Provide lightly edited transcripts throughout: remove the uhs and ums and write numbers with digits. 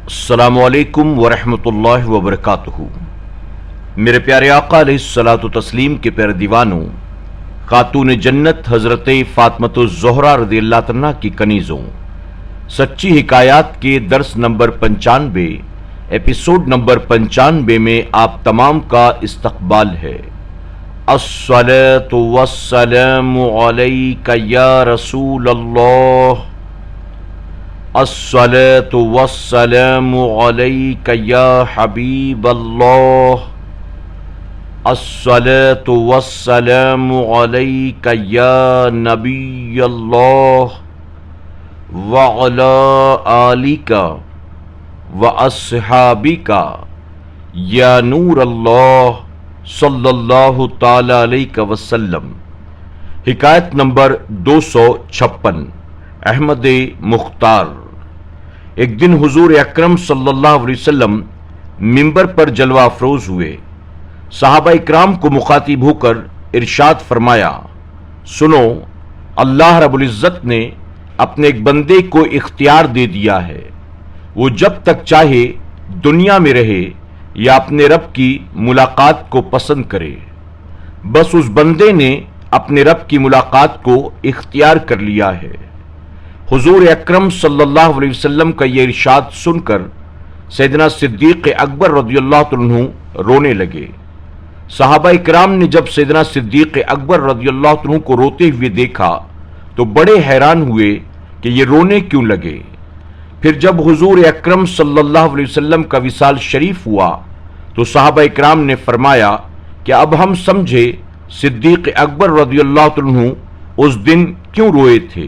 السلام علیکم ورحمۃ اللہ وبرکاتہ۔ میرے پیارے آقا علیہ الصلاۃ والتسلیم کے پیارے دیوانوں، خاتون جنت حضرت فاطمۃ الزہرا رضی اللہ عنہا کی کنیزوں، سچی حکایات کے درس نمبر 95 ایپیسوڈ نمبر 95 میں آپ تمام کا استقبال ہے۔ الصلاۃ والسلام علیک یا رسول اللہ، الصلاۃ والسلام علیک یا حبیب اللہ، الصلاۃ والسلام علیک یا نبی اللہ، وعلی آلک واصحابک یا نور اللہ صلی اللہ تعالی علیہ وسلم۔ حکایت نمبر 256، احمد مختار۔ ایک دن حضور اکرم صلی اللہ علیہ وسلم منبر پر جلوہ افروز ہوئے۔ صحابہ اکرام کو مخاطب ہو کر ارشاد فرمایا، سنو، اللہ رب العزت نے اپنے ایک بندے کو اختیار دے دیا ہے، وہ جب تک چاہے دنیا میں رہے یا اپنے رب کی ملاقات کو پسند کرے۔ بس اس بندے نے اپنے رب کی ملاقات کو اختیار کر لیا ہے۔ حضور اکرم صلی اللہ علیہ وسلم کا یہ ارشاد سن کر سیدنا صدیق اکبر رضی اللہ عنہ رونے لگے۔ صحابہ اکرام نے جب سیدنا صدیق اکبر رضی اللہ عنہ کو روتے ہوئے دیکھا تو بڑے حیران ہوئے کہ یہ رونے کیوں لگے۔ پھر جب حضور اکرم صلی اللہ علیہ وسلم کا وصال شریف ہوا تو صحابہ اکرام نے فرمایا کہ اب ہم سمجھے صدیق اکبر رضی اللہ عنہ اس دن کیوں روئے تھے۔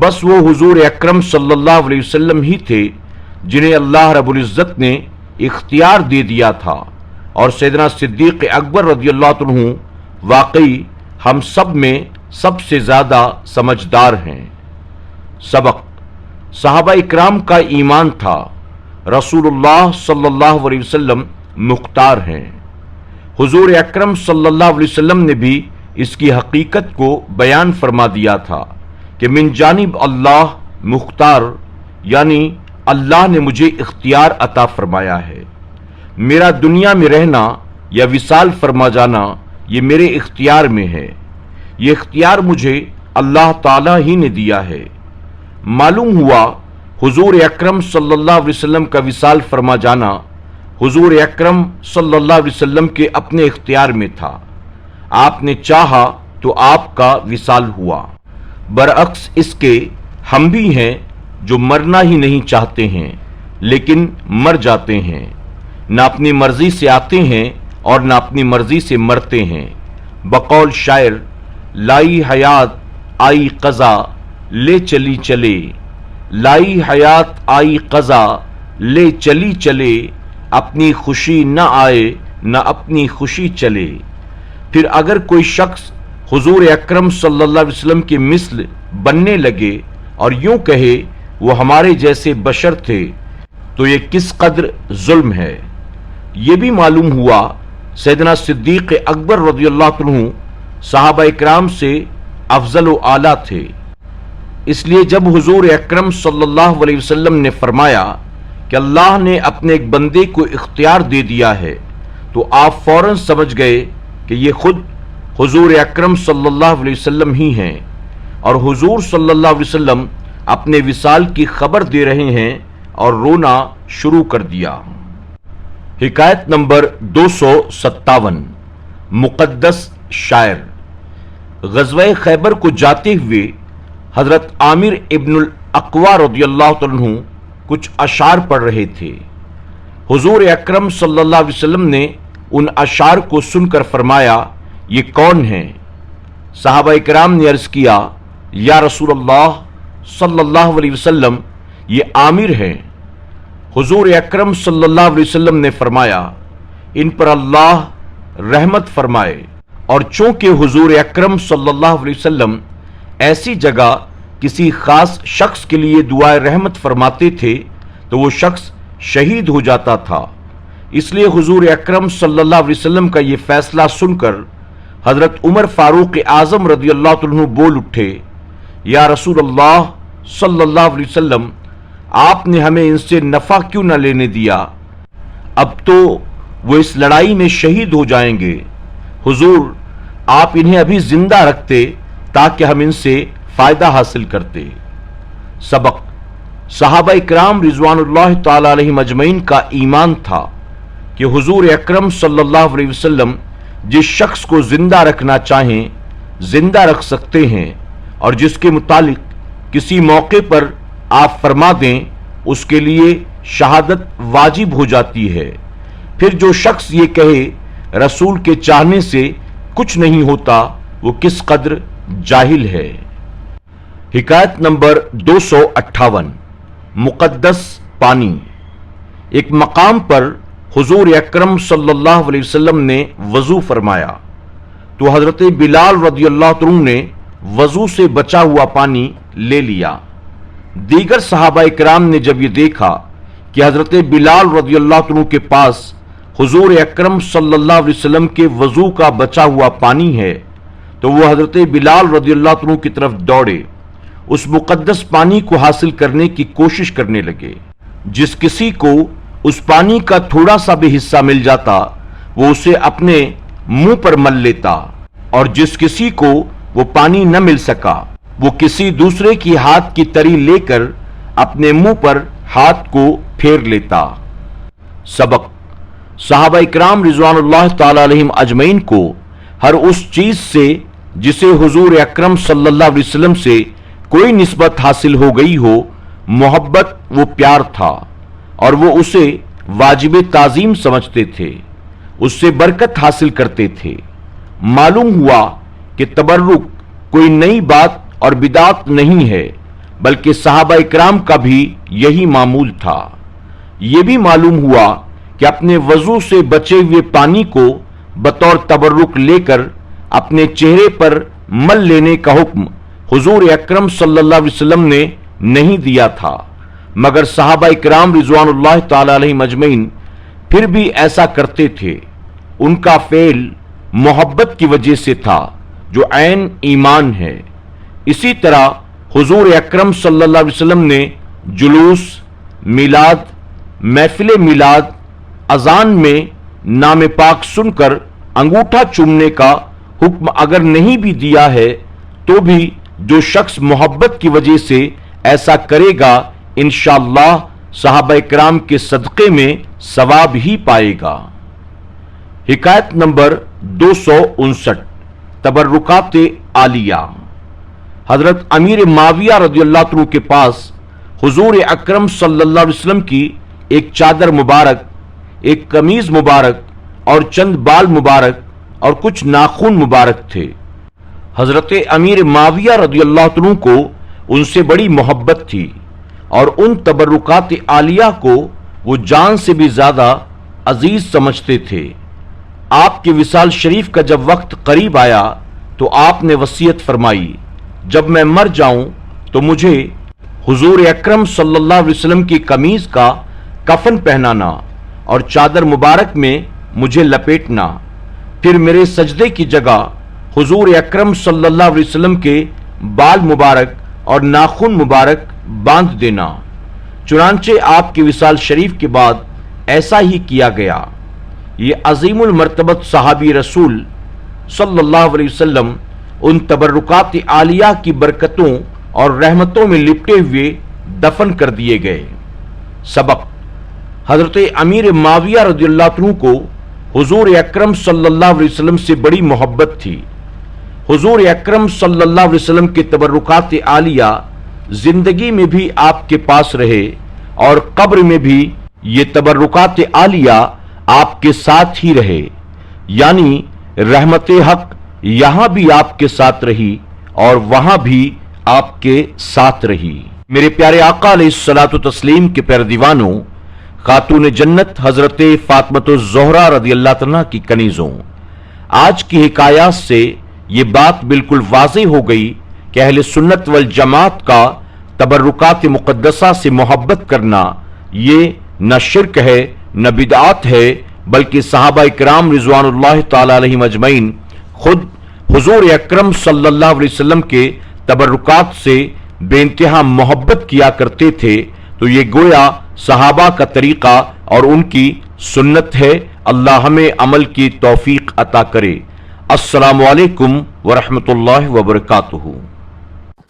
بس وہ حضور اکرم صلی اللہ علیہ وسلم ہی تھے جنہیں اللہ رب العزت نے اختیار دے دیا تھا، اور سیدنا صدیق اکبر رضی اللہ عنہ واقعی ہم سب میں سب سے زیادہ سمجھدار ہیں۔ سبق: صحابہ اکرام کا ایمان تھا، رسول اللہ صلی اللہ علیہ وسلم مختار ہیں۔ حضور اکرم صلی اللہ علیہ وسلم نے بھی اس کی حقیقت کو بیان فرما دیا تھا کہ من جانب اللہ مختار، یعنی اللہ نے مجھے اختیار عطا فرمایا ہے۔ میرا دنیا میں رہنا یا وصال فرما جانا یہ میرے اختیار میں ہے، یہ اختیار مجھے اللہ تعالی ہی نے دیا ہے۔ معلوم ہوا حضور اکرم صلی اللہ علیہ وسلم کا وصال فرما جانا حضور اکرم صلی اللہ علیہ وسلم کے اپنے اختیار میں تھا، آپ نے چاہا تو آپ کا وصال ہوا۔ برعکس اس کے ہم بھی ہیں جو مرنا ہی نہیں چاہتے ہیں لیکن مر جاتے ہیں، نہ اپنی مرضی سے آتے ہیں اور نہ اپنی مرضی سے مرتے ہیں۔ بقول شاعر، لائی حیات آئی قضا لے چلی چلے، لائی حیات آئی قضا لے چلی چلے، اپنی خوشی نہ آئے نہ اپنی خوشی چلے۔ پھر اگر کوئی شخص حضور اکرم صلی اللہ علیہ وسلم کے مثل بننے لگے اور یوں کہے وہ ہمارے جیسے بشر تھے تو یہ کس قدر ظلم ہے۔ یہ بھی معلوم ہوا سیدنا صدیق اکبر رضی اللہ عنہ صحابہ اکرام سے افضل و اعلیٰ تھے۔ اس لیے جب حضور اکرم صلی اللہ علیہ وسلم نے فرمایا کہ اللہ نے اپنے ایک بندے کو اختیار دے دیا ہے تو آپ فوراً سمجھ گئے کہ یہ خود حضور اکرم صلی اللہ علیہ وسلم ہی ہیں، اور حضور صلی اللہ علیہ وسلم اپنے وصال کی خبر دے رہے ہیں اور رونا شروع کر دیا۔ حکایت نمبر 257، مقدس شاعر۔ غزوہ خیبر کو جاتے ہوئے حضرت عامر ابن الاقوا رضی اللہ عنہ کچھ اشعار پڑھ رہے تھے۔ حضور اکرم صلی اللہ علیہ وسلم نے ان اشعار کو سن کر فرمایا، یہ کون ہیں؟ صحابہ اکرام نے عرض کیا، یا رسول اللہ صلی اللہ علیہ وسلم، یہ عامر ہیں۔ حضور اکرم صلی اللہ علیہ وسلم نے فرمایا، ان پر اللہ رحمت فرمائے۔ اور چونکہ حضور اکرم صلی اللہ علیہ وسلم ایسی جگہ کسی خاص شخص کے لیے دعائے رحمت فرماتے تھے تو وہ شخص شہید ہو جاتا تھا، اس لیے حضور اکرم صلی اللہ علیہ وسلم کا یہ فیصلہ سن کر حضرت عمر فاروق اعظم رضی اللہ عنہ بول اٹھے، یا رسول اللہ صلی اللہ علیہ وسلم، आपने हमें इनसे नफा क्यों न लेने दिया, अब तो वो इस लड़ाई में शहीद हो जाएंगे। हुजूर, आप इन्हें अभी जिंदा रखते ताकि हम इनसे फायदा हासिल करते। सबक: सहाबा इकराम रिजवानुल्लाह ताला अलैहिम अजमईन का ईमान था कि हुजूर अकरम सल्लल्लाहु अलैहि वसल्लम जिस शख्स को जिंदा रखना चाहें जिंदा रख सकते हैं, और जिसके मुतालिक किसी मौके पर आप फरमा दें उसके लिए शहादत वाजिब हो जाती है। फिर जो शख्स ये कहे रसूल के चाहने से कुछ नहीं होता, वो किस कदर जाहिल है। हिकायत नंबर 258। मुकद्दस पानी। एक मकाम पर हुजूर अकरम सल्लल्लाहु अलैहि वसल्लम ने वजू फरमाया तो हजरत बिलाल रदियल्लाहु अन्हु ने वजू से बचा हुआ पानी ले लिया। दीगर सहाबा इकराम ने जब ये देखा कि हजरत बिलाल रदियल्लाहु अन्हु के पास हुजूर अकरम सल्लल्लाहु अलैहि वसल्लम के वजू का बचा हुआ पानी है, तो वो हजरत बिलाल रदियल्लाहु अन्हु की तरफ दौड़े, उस मुकद्दस पानी को हासिल करने की कोशिश करने लगे। जिस किसी को उस पानी का थोड़ा सा भी हिस्सा मिल जाता, वो उसे अपने मुंह पर मल लेता, और जिस किसी को वो पानी न मिल सका, वो किसी दूसरे की हाथ की तरी लेकर अपने मुंह पर हाथ को फेर लेता। सबक: सहाबा इकराम रिजवानुल्लाह ताला अलैहिम अजमईन को हर उस चीज से जिसे हुजूर अकरम सल्लल्लाहु अलैहि वसल्लम से कोई निस्बत हासिल हो गई हो, मोहब्बत वो प्यार था, और वो उसे वाजिब ताजीम समझते थे, उससे बरकत हासिल करते थे। मालूम हुआ कि तबर्रुक कोई नई बात और बिदात नहीं है, बल्कि सहाबा इकराम का भी यही मामूल था। ये भी मालूम हुआ कि अपने वजू से बचे हुए पानी को बतौर तबर्रुक लेकर अपने चेहरे पर मल लेने का हुक्म हुजूर अकरम सल्लल्लाहु अलैहि वसल्लम ने नहीं दिया था, मगर सहाबा इकराम रिजवानुल्लाह ताला अलैहिम अजमईन फिर भी ऐसा करते थे। उनका फेल मोहब्बत की वजह से था, जो ऐन ईमान है। इसी तरह हुजूर अकरम सल्लल्लाहु अलैहि वसल्लम ने जुलूस, मिलाद, महफिल मिलाद, अजान में नाम पाक सुनकर अंगूठा चूमने का हुक्म अगर नहीं भी दिया है, तो भी जो शख्स मोहब्बत की वजह से ऐसा करेगा, इंशाअल्लाह सहाबा इकराम के सदक़े में सवाब ही पाएगा। हिकायत नंबर 259। तबर्रुकात आलिया। हजरत अमीर माविया रदियल्लाहु अन्हु के पास हुजूर अकरम सल्लल्लाहु अलैहि वसल्लम की एक चादर मुबारक, एक कमीज मुबारक और चंद बाल मुबारक और कुछ नाखून मुबारक थे। हजरत अमीर माविया रदियल्लाहु अन्हु को उनसे बड़ी मोहब्बत थी, और उन तबर्रुकात आलिया को वो जान से भी ज्यादा अजीज समझते थे। आपके विसाल शरीफ का जब वक्त करीब आया तो आपने वसीयत फरमाई, जब मैं मर जाऊं तो मुझे हुजूर अकरम सल्लल्लाहु अलैहि वसल्लम की कमीज का कफन पहनाना और चादर मुबारक में मुझे लपेटना, फिर मेरे सजदे की जगह हुजूर अकरम सल्लल्लाहु अलैहि वसल्लम के बाल मुबारक और नाखून मुबारक बांध देना। चुनांचे आपके विसाल शरीफ के बाद ऐसा ही किया गया। ये अजीमुल मर्तबत सहाबी रसूल सल्लल्लाहु अलैहि वसल्लम उन तबर्रुकात आलिया की बरकतों और रहमतों में लिपटे हुए दफन कर दिए गए। सबक: हजरत अमीर माविया रदियल्लाहु अन्हु को हुजूर अकरम सल्लल्लाहु अलैहि वसल्लम से बड़ी मोहब्बत थी। हुजूर अकरम सल्लल्लाहु अलैहि वसल्लम के तबर्रुकात आलिया जिंदगी में भी आपके पास रहे, और कब्र में भी ये तबर्रुकात आलिया आपके साथ ही रहे, यानी रहमत हक यहां भी आपके साथ रही और वहां भी आपके साथ रही। मेरे प्यारे आका अलैहिस्सलातु तस्लीम के प्यारे दीवानों, खातून जन्नत हजरत फातिमतुज़ ज़ोहरा रदियल्लाहु अन्हा की कनीजों, आज की हिकायात से ये बात बिल्कुल वाज़ेह हो गई कि अहले सुन्नत वल जमात का तबर्रुकात मुक़द्दसा से मोहब्बत करना ये न शिर्क है न बिदआत है, बल्कि सहाबा इकराम रिज़वानुल्लाह ताला अलैहिम अजमईन खुद हुजूर अकरम सल्लल्लाहु अलैहि वसल्लम के तबर्रुकात से बेइंतहा मोहब्बत किया करते थे। तो تو یہ گویا صحابہ کا طریقہ اور ان کی سنت ہے۔ اللہ ہمیں عمل کی توفیق عطا کرے۔ السلام علیکم ورحمۃ اللہ وبرکاتہ۔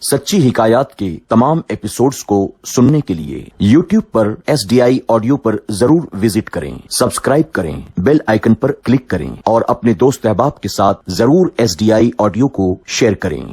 سچی حکایات کے تمام ایپیسوڈز کو سننے کے لیے YouTube پر SDI آڈیو پر ضرور وزٹ کریں، سبسکرائب کریں، بیل آئیکن پر کلک کریں اور اپنے دوست احباب کے ساتھ ضرور SDI آڈیو کو شیئر کریں۔